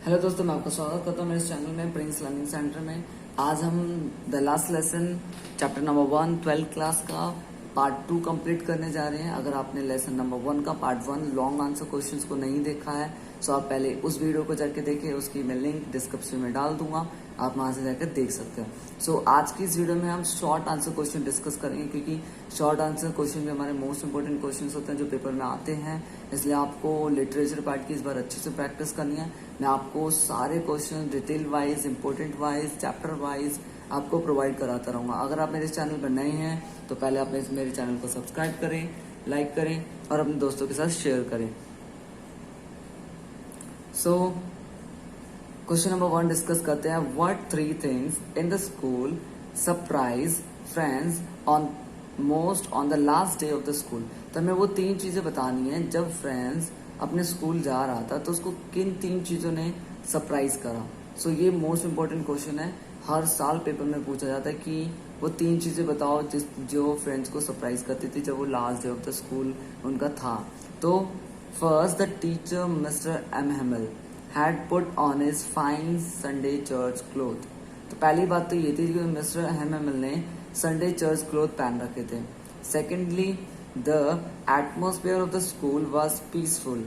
Hello दोस्तों, मैं आपका स्वागत करता हूँ मेरे चैनल में प्रिंस लर्निंग सेंटर में। आज हम the last lesson chapter number 1 12th class का पार्ट 2 कंप्लीट करने जा रहे हैं। अगर आपने लेसन नंबर 1 का पार्ट 1 लॉन्ग आंसर क्वेश्चंस को नहीं देखा है तो आप पहले उस वीडियो को जाके देखिए। उसकी मैं लिंक डिस्क्रिप्शन में डाल दूंगा, आप वहां से जाकर देख सकते हो। आज की इस वीडियो में हम शॉर्ट आंसर क्वेश्चन डिस्कस करेंगे, क्योंकि शॉर्ट आंसर क्वेश्चन भी हमारे मोस्ट इंपोर्टेंट क्वेश्चन होते हैं जो पेपर में आते हैं। इसलिए आपको लिटरेचर पार्ट की इस बार अच्छे से प्रैक्टिस करनी है। मैं आपको सारे question detail wise, important wise, chapter wise आपको प्रोवाइड कराता रहूंगा। अगर आप मेरे चैनल पर नए हैं तो पहले आप मेरे चैनल को सब्सक्राइब करें, लाइक करें और अपने दोस्तों के साथ शेयर करें। क्वेश्चन नंबर 1 डिस्कस करते हैं। What 3 things in the school surprise friends on most on the last day of the school. तो हमें वो 3 चीजें बतानी है जब फ्रेंड्स अपने स्कूल जा रहा था तो उसको किन 3 चीजों ने सरप्राइज करा। ये मोस्ट इंपॉर्टेंट क्वेश्चन है, हर साल पेपर में पूछा जाता है कि वो 3 चीजें बताओ जो फ्रेंड्स को सरप्राइज करती थी जब वो last day of the school उनका था। तो first, the teacher mister M Hamel had put on his fine Sunday church cloth। तो पहली बात तो ये थी कि मिस्टर हेमल ने संडे चर्च क्लोथ पहन रखे थे। Secondly, the atmosphere of the school was peaceful.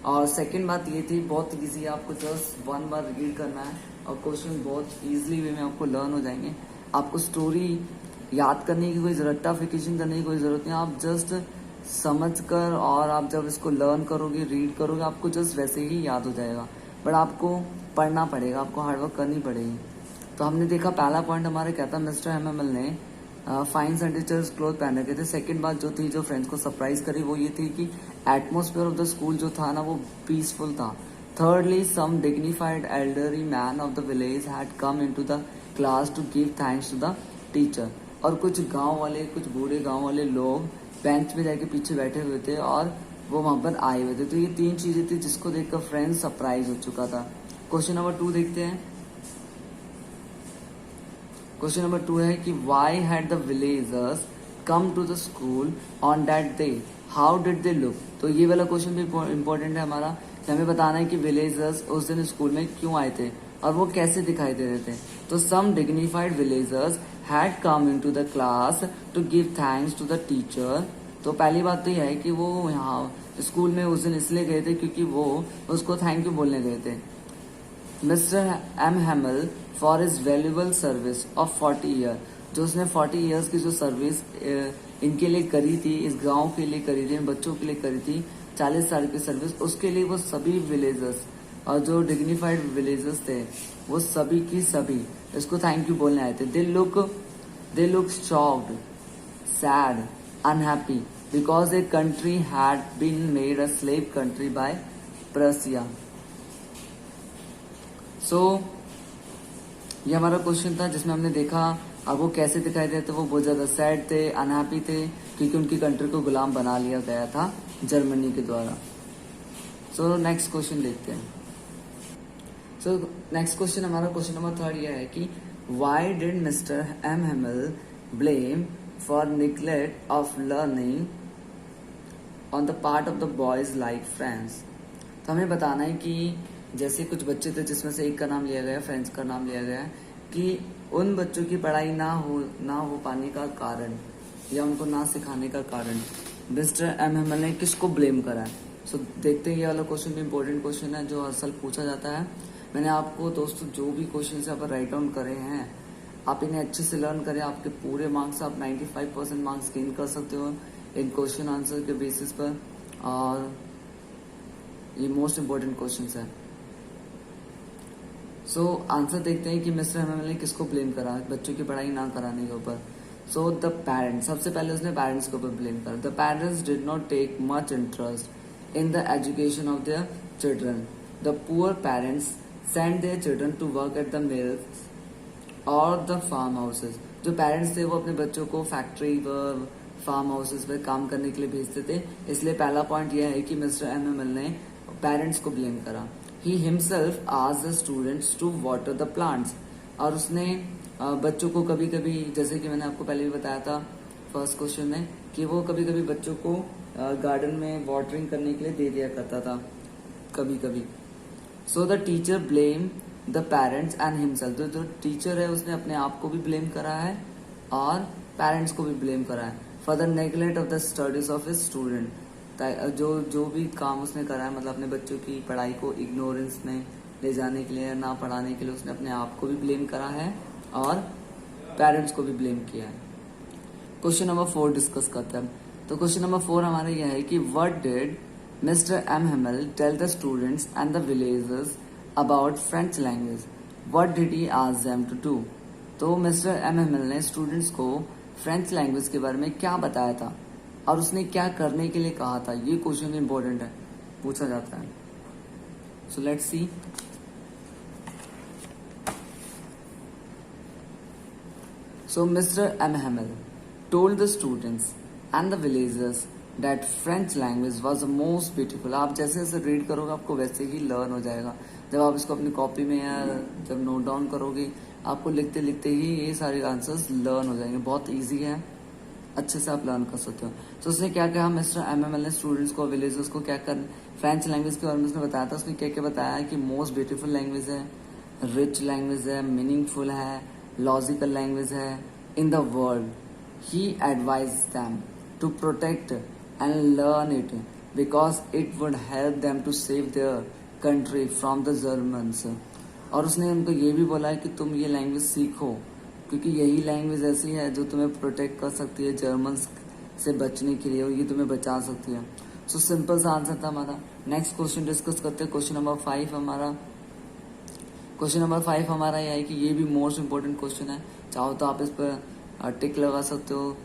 और सेकेंड बात ये थी, बहुत इजी, आपको जस्ट 1 बार रीड करना है और क्वेश्चन बहुत इजीली वे में आपको लर्न हो जाएंगे। आपको स्टोरी याद करने की कोई जरूरत, टफिकेशन करने की कोई जरूरत नहीं। आप जस्ट समझ कर और आप जब इसको लर्न करोगे, रीड करोगे, आपको जस्ट वैसे ही याद हो जाएगा। बट आपको पढ़ना पड़ेगा, आपको हार्डवर्क करनी पड़ेगी। तो हमने देखा पहला पॉइंट हमारे क्या था, मिस्टर हेमल ने फाइन संडे चर्च क्लोथ पहन रखे थे। सेकंड बात जो थी, जो फ्रेंड्स को सरप्राइज करी, वो ये थी कि एटमोसफियर ऑफ द स्कूल जो था ना वो पीसफुल था। Thirdly, some dignified elderly man of the village had come into the class to give thanks to the teacher. और कुछ गांव वाले, कुछ बूढ़े गांव वाले लोग बेंच पे जाके पीछे बैठे हुए थे और वो वहां पर आए हुए थे। तो ये 3 चीजें थी जिसको देखकर फ्रेंड्स सरप्राइज हो चुका था। क्वेश्चन नंबर 2 देखते हैं। क्वेश्चन नंबर 2 है कि why had the villagers come to the school on that day, how did they look. तो ये वाला क्वेश्चन भी इंपॉर्टेंट है हमारा, कि हमें बताना है कि विलेजर्स उस दिन स्कूल में क्यों आए थे और वो कैसे दिखाई दे रहे थे। तो some dignified villagers had come into the class to give thanks to the teacher. तो पहली बात तो यह है कि वो यहाँ स्कूल में उस दिन इसलिए गए थे क्योंकि वो उसको थैंक यू बोलने गए थे। Mister M Hamel for his valuable service of 40 year, जो उसने 40 ईयर्स की जो सर्विस इनके लिए करी थी, इस गांव के लिए करी थी, इन बच्चों के लिए करी थी, 40 साल की सर्विस, उसके लिए वो सभी विलेजर्स और जो डिग्निफाइड विलेजर्स थे वो सभी की सभी इसको थैंक यू बोलने आए थे। They look shocked, sad, unhappy because their country had been made a slave country by Prussia। ये हमारा क्वेश्चन था जिसमें हमने देखा अब वो कैसे दिखाई देते थे। वो बहुत ज्यादा सैड थे, अनहैप्पी थे, क्योंकि उनकी कंट्री को गुलाम बना लिया गया था जर्मनी के द्वारा। नेक्स्ट क्वेश्चन देखते हैं। नेक्स्ट क्वेश्चन हमारा क्वेश्चन नंबर 3 यह है कि why did mister M Hamel blame for neglect of learning on the part of the boys like friends। तो हमें बताना है कि जैसे कुछ बच्चे थे जिसमें से एक का नाम लिया गया, फ्रेंड्स का नाम लिया गया, कि उन बच्चों की पढ़ाई ना हो पाने का कारण या उनको ना सिखाने का कारण मिस्टर एम हेमल ने किसको ब्लेम करा है। देखते हैं, ये वाला क्वेश्चन भी इंपॉर्टेंट क्वेश्चन है जो हर साल पूछा जाता है। मैंने आपको दोस्तों जो भी क्वेश्चन यहाँ पर राइट डाउन करे हैं, आप इन्हें अच्छे से लर्न करें, आपके पूरे मार्क्स, आप 95% मार्क्स गेन कर सकते हो इन क्वेश्चन आंसर के बेसिस पर। और ये मोस्ट इंपोर्टेंट क्वेश्चन है। आंसर देखते हैं कि मिस्टर हेमल ने किसको ब्लेम करा बच्चों की पढ़ाई ना कराने के ऊपर। द पेरेंट्स, सबसे पहले उसने पेरेंट्स के ऊपर ब्लेम करा। The parents did not take much interest in the education of their children. The poor parents send their children to work at the mills और द फार्म हाउसेज। जो parents थे वो अपने बच्चों को फैक्ट्री पर, फार्म हाउसेज पर काम करने के लिए भेजते थे। इसलिए पहला पॉइंट यह है कि मिस्टर एम हेमल ने पेरेंट्स को ब्लेम करा। He himself asked the students to water the plants. और उसने बच्चों को कभी कभी, जैसे कि मैंने आपको पहले भी बताया था फर्स्ट क्वेश्चन में, कि वो कभी कभी बच्चों को गार्डन में वाटरिंग करने के लिए दे दिया करता था कभी कभी। So the teacher blame the parents and himself, जो टीचर है उसने अपने आप को भी ब्लेम करा है और पेरेंट्स को भी ब्लेम करा है for the neglect of the studies of a student, जो भी काम उसने करा है, मतलब अपने बच्चों की पढ़ाई को इग्नोरेंस में ले जाने के लिए, ना पढ़ाने के लिए, उसने अपने आप को भी ब्लेम करा है और पेरेंट्स को भी ब्लेम किया है। क्वेश्चन नंबर 4 डिस्कस करते हैं। तो क्वेश्चन नंबर 4 हमारा यह है कि what did mister M Hamel tell the students and the villagers about French language, what did he ask them to do. तो मिस्टर एम हेमल ने स्टूडेंट्स को फ्रेंच लैंग्वेज के बारे में क्या बताया था और उसने क्या करने के लिए कहा था, ये क्वेश्चन इंपॉर्टेंट है, पूछा जाता है। So let's see. So Mr. M. Hamel told the students and the villagers that French language was the most beautiful. आप जैसे जैसे रीड करोगे आपको वैसे ही लर्न हो जाएगा। जब आप इसको अपनी कॉपी में या जब नोट डाउन करोगे आपको लिखते लिखते ही ये सारे आंसर्स लर्न हो जाएंगे। बहुत इजी है, अच्छे से आप लर्न कर सकते हो। तो उसने क्या कहा, मिस्टर एम एम एल ने स्टूडेंट्स को, विलेजर्स को क्या कर फ्रेंच लैंग्वेज के बारे में उसने बताया था। उसने क्या क्या बताया कि मोस्ट ब्यूटीफुल लैंग्वेज है, रिच लैंग्वेज है, मीनिंगफुल है, लॉजिकल लैंग्वेज है in the world. He advise them to protect and learn it because it would help them to save their country from the Germans. और उसने उनको ये भी बोला है कि तुम ये लैंग्वेज सीखो क्योंकि यही लैंग्वेज ऐसी है जो तुम्हें प्रोटेक्ट कर सकती है जर्मन्स से बचने के लिए, और ये तुम्हें बचा सकती है। सो सिंपल सा आंसर था हमारा। नेक्स्ट क्वेश्चन डिस्कस करते हैं। क्वेश्चन नंबर 5 हमारा यह है कि ये भी मोस्ट इंपोर्टेंट क्वेश्चन है, चाहो तो आप इस पर टिक लगा सकते हो।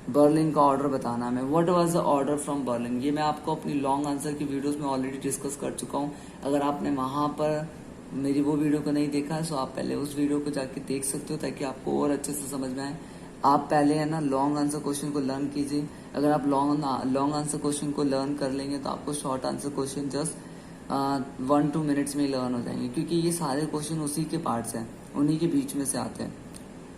बर्लिन का ऑर्डर बताना है। What was the order from Berlin. ये मैं आपको अपनी लॉन्ग आंसर की वीडियोस में ऑलरेडी डिस्कस कर चुका हूँ। अगर आपने वहां पर मेरी वो वीडियो को नहीं देखा है तो आप पहले उस वीडियो को जाके देख सकते हो ताकि आपको और अच्छे से समझ में आए। आप पहले है ना लॉन्ग आंसर क्वेश्चन को लर्न कीजिए। अगर आप लॉन्ग आंसर क्वेश्चन को लर्न कर लेंगे तो आपको short answer question just 1-2 minutes में ही लर्न हो जाएंगे, क्योंकि ये सारे क्वेश्चन उसी के पार्ट्स हैं, उन्हीं के बीच में से आते हैं।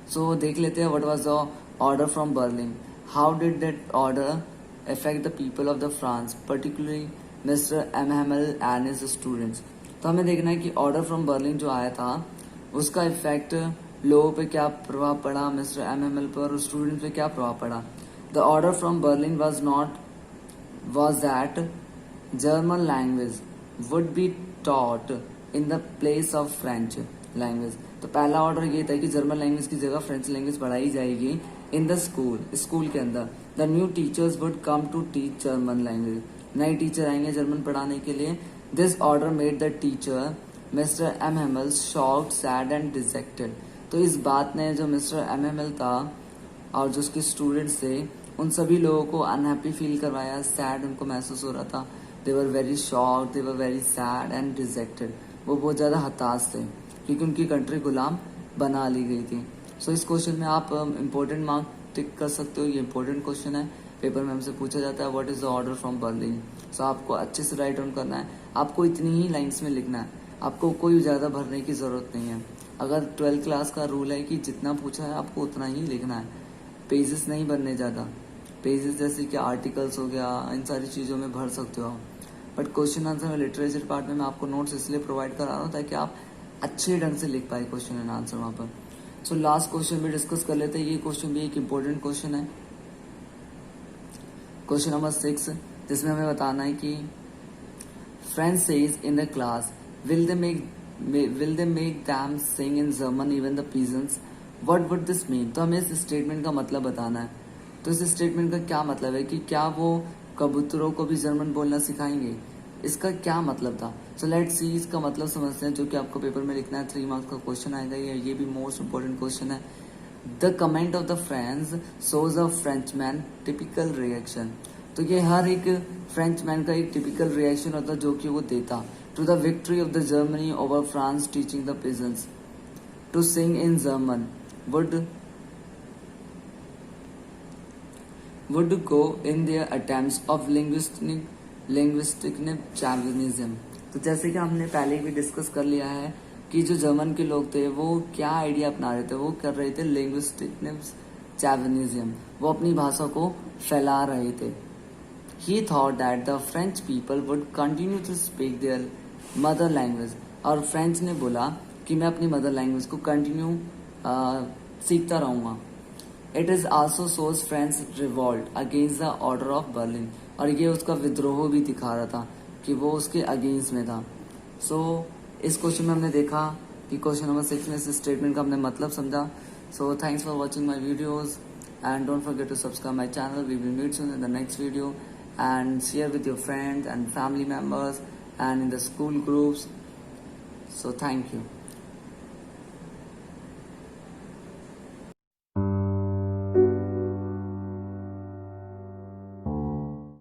सो देख लेते हैं what was the order from Berlin. How did that order affect the people of the France, particularly mister M Hamel and his students. तो हमें देखना है कि ऑर्डर फ्रॉम बर्लिन जो आया था उसका इफेक्ट लोगों पे क्या प्रभाव पड़ा, मिस्टर एम हेमल पर और स्टूडेंट्स पे क्या प्रभाव पड़ा। The order from Berlin was that German language would be taught in the place of French language। तो पहला ऑर्डर ये था कि जर्मन लैंग्वेज की जगह फ्रेंच लैंग्वेज पढ़ाई जाएगी इन द स्कूल के अंदर। The new teachers would come to teach German language, नए टीचर आएंगे जर्मन पढ़ाने के लिए। This order made the teacher mister M Hamel shocked, sad and dejected. तो इस बात ने जो मिस्टर एम हेमल था और जो उसके स्टूडेंट्स थे उन सभी लोगों को अनहैप्पी फील करवाया, सैड उनको महसूस हो रहा था। They were very shocked, they were very sad and dejected. वो बहुत ज़्यादा हताश थे क्योंकि उनकी कंट्री गुलाम बना ली गई थी। सो इस क्वेश्चन में आप इम्पोर्टेंट मार्क टिक कर सकते हो। ये इंपॉर्टेंट क्वेश्चन है, पेपर में हमसे पूछा जाता है what is the order from Berlin. So आपको अच्छे से राइट डाउन करना है, आपको इतनी ही लाइन्स में लिखना है, आपको कोई ज़्यादा भरने की ज़रूरत नहीं है। अगर 12th क्लास का रूल है कि जितना पूछा है आपको उतना ही लिखना है, पेजेस नहीं भरने ज़्यादा। पेजेस जैसे कि आर्टिकल्स हो गया, इन सारी चीज़ों में भर सकते हो आप। बट क्वेश्चन आंसर में लिटरेचर पार्ट में मैं आपको नोट्स इसलिए प्रोवाइड करा रहा हूँ ताकि आप अच्छे ढंग से लिख पाए क्वेश्चन एंड आंसर वहाँ पर। सो लास्ट क्वेश्चन भी डिस्कस कर लेते हैं। ये क्वेश्चन भी एक इम्पोर्टेंट क्वेश्चन है, क्वेश्चन नंबर 6, जिसमें हमें बताना है कि friend says in the class will they make them sing in German even the peasants? What would this mean? तो हमें इस स्टेटमेंट का मतलब बताना है। तो इस स्टेटमेंट का क्या मतलब है कि क्या वो कबूतरों को भी जर्मन बोलना सिखाएंगे, इसका क्या मतलब था। सो लेट्स सी, इसका मतलब समझते हैं, जो कि आपको पेपर में लिखना है। 3 मार्क्स का क्वेश्चन आएगा, ये भी मोस्ट इंपॉर्टेंट क्वेश्चन है। The comment of the friends shows a Frenchman typical reaction. तो ये हर एक फ्रेंचमैन का एक टिपिकल रिएक्शन होता जो कि वो देता to the victory of the Germany over France, teaching the peasants to sing in German would go in their attempts of linguistic chauvinism। तो जैसे कि हमने पहले भी डिस्कस कर लिया है कि जो जर्मन के लोग थे वो क्या आइडिया अपना रहे थे, वो कर रहे थे लिंग्विस्टिक चैविनिज्म, वो अपनी भाषा को फैला रहे थे। He thought that the French people would continue to speak their mother language और फ्रेंच ने बोला कि मैं अपनी मदर लैंग्वेज को कंटिन्यू सीखता रहूंगा. It is also shows French revolt against the order of Berlin. और ये उसका विद्रोह भी दिखा रहा था कि वो उसके अगेंस्ट में था. सो इस क्वेश्चन में हमने देखा कि क्वेश्चन नंबर 6 में इस स्टेटमेंट का हमने मतलब समझा. So thanks for watching my videos and don't forget to subscribe my channel. We will meet soon in the next video and share with your friends and family members and in the school groups. So thank you.